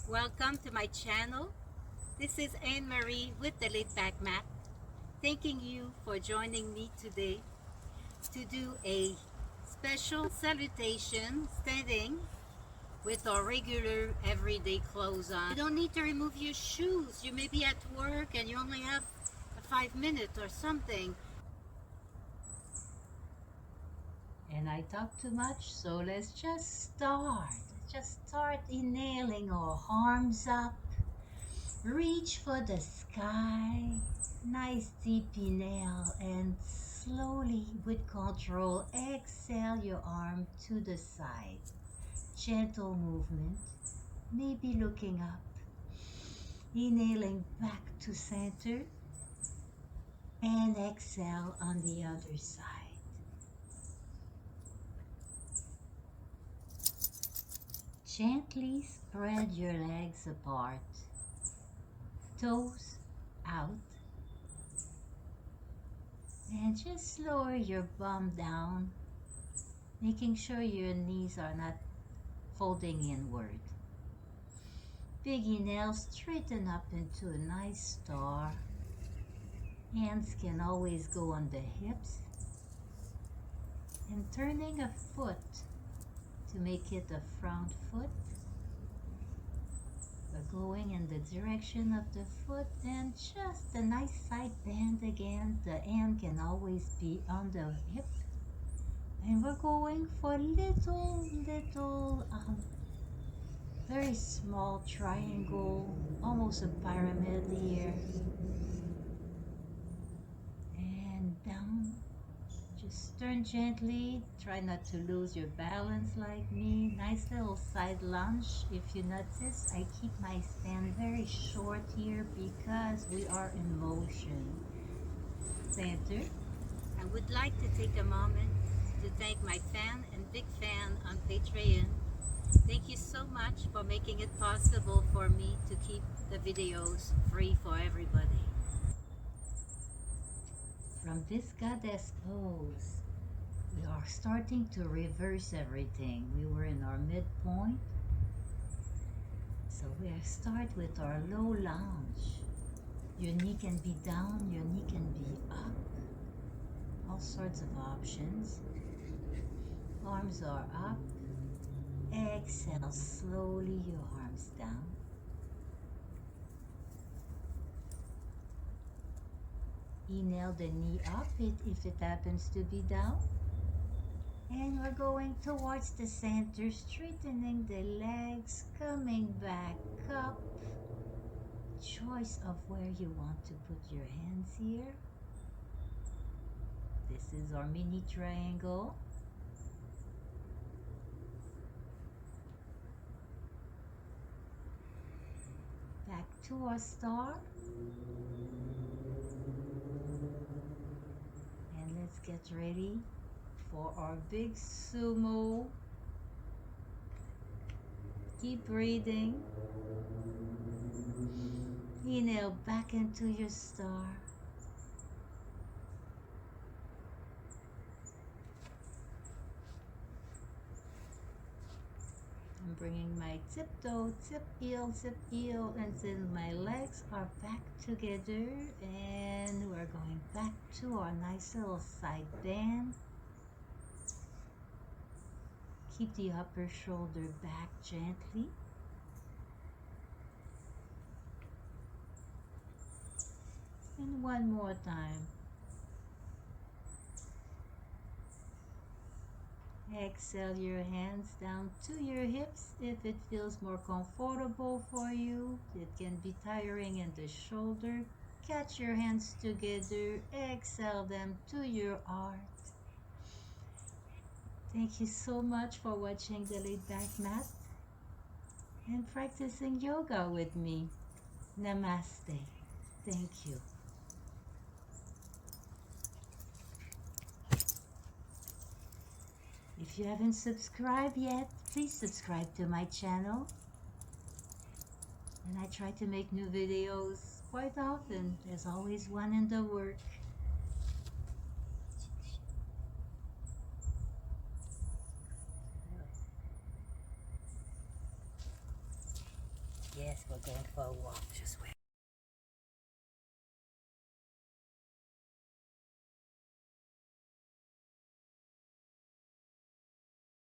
Welcome to my channel. This is Anne-Marie with the Laid Back Mat. Thanking you for joining me today to do a special salutation standing with our regular everyday clothes on. You don't need to remove your shoes. You may be at work and you only have 5 minutes or something. And I talk too much, so let's just start. Just start inhaling our arms up. Reach for the sky. Nice deep inhale and slowly with control exhale your arm to the side. Gentle movement, maybe looking up. Inhaling back to center and exhale on the other side. Gently spread your legs apart, toes out, and just lower your bum down, making sure your knees are not folding inward. Big inhale, straighten up into a nice star. Hands can always go on the hips. And turning a foot to make it a front foot. We're going in the direction of the foot and just a nice side bend again. The hand can always be on the hip. And we're going for little, very small triangle, almost a pyramid here. And down. Just turn gently. Try not to lose your balance like me. Nice little side lunge. If you notice, I keep my stand very short here because we are in motion. Center. I would like to take a moment to thank my fan and big fan on Patreon. Thank you so much for making it possible for me to keep the videos free for everybody. From this goddess pose, we are starting to reverse everything. We were in our midpoint. So we'll start with our low lunge. Your knee can be down, your knee can be up. All sorts of options. Arms are up. Exhale slowly your arms down. Inhale the knee up if it happens to be down. And we're going towards the center, straightening the legs, coming back up. Choice of where you want to put your hands here. This is our mini triangle. Back to our star. And let's get ready for our big sumo. Keep breathing. Inhale back into your star. I'm bringing my tiptoe, tip heel, and then my legs are back together, and we're going back to our nice little side bend. Keep the upper shoulder back gently. And one more time. Exhale your hands down to your hips if it feels more comfortable for you. It can be tiring in the shoulder. Catch your hands together. Exhale them to your heart. Thank you so much for watching the Laid Back Mat and practicing yoga with me. Namaste. Thank you. If you haven't subscribed yet, please subscribe to my channel. And I try to make new videos quite often. There's always one in the work. guess we're going for a walk. Just wait.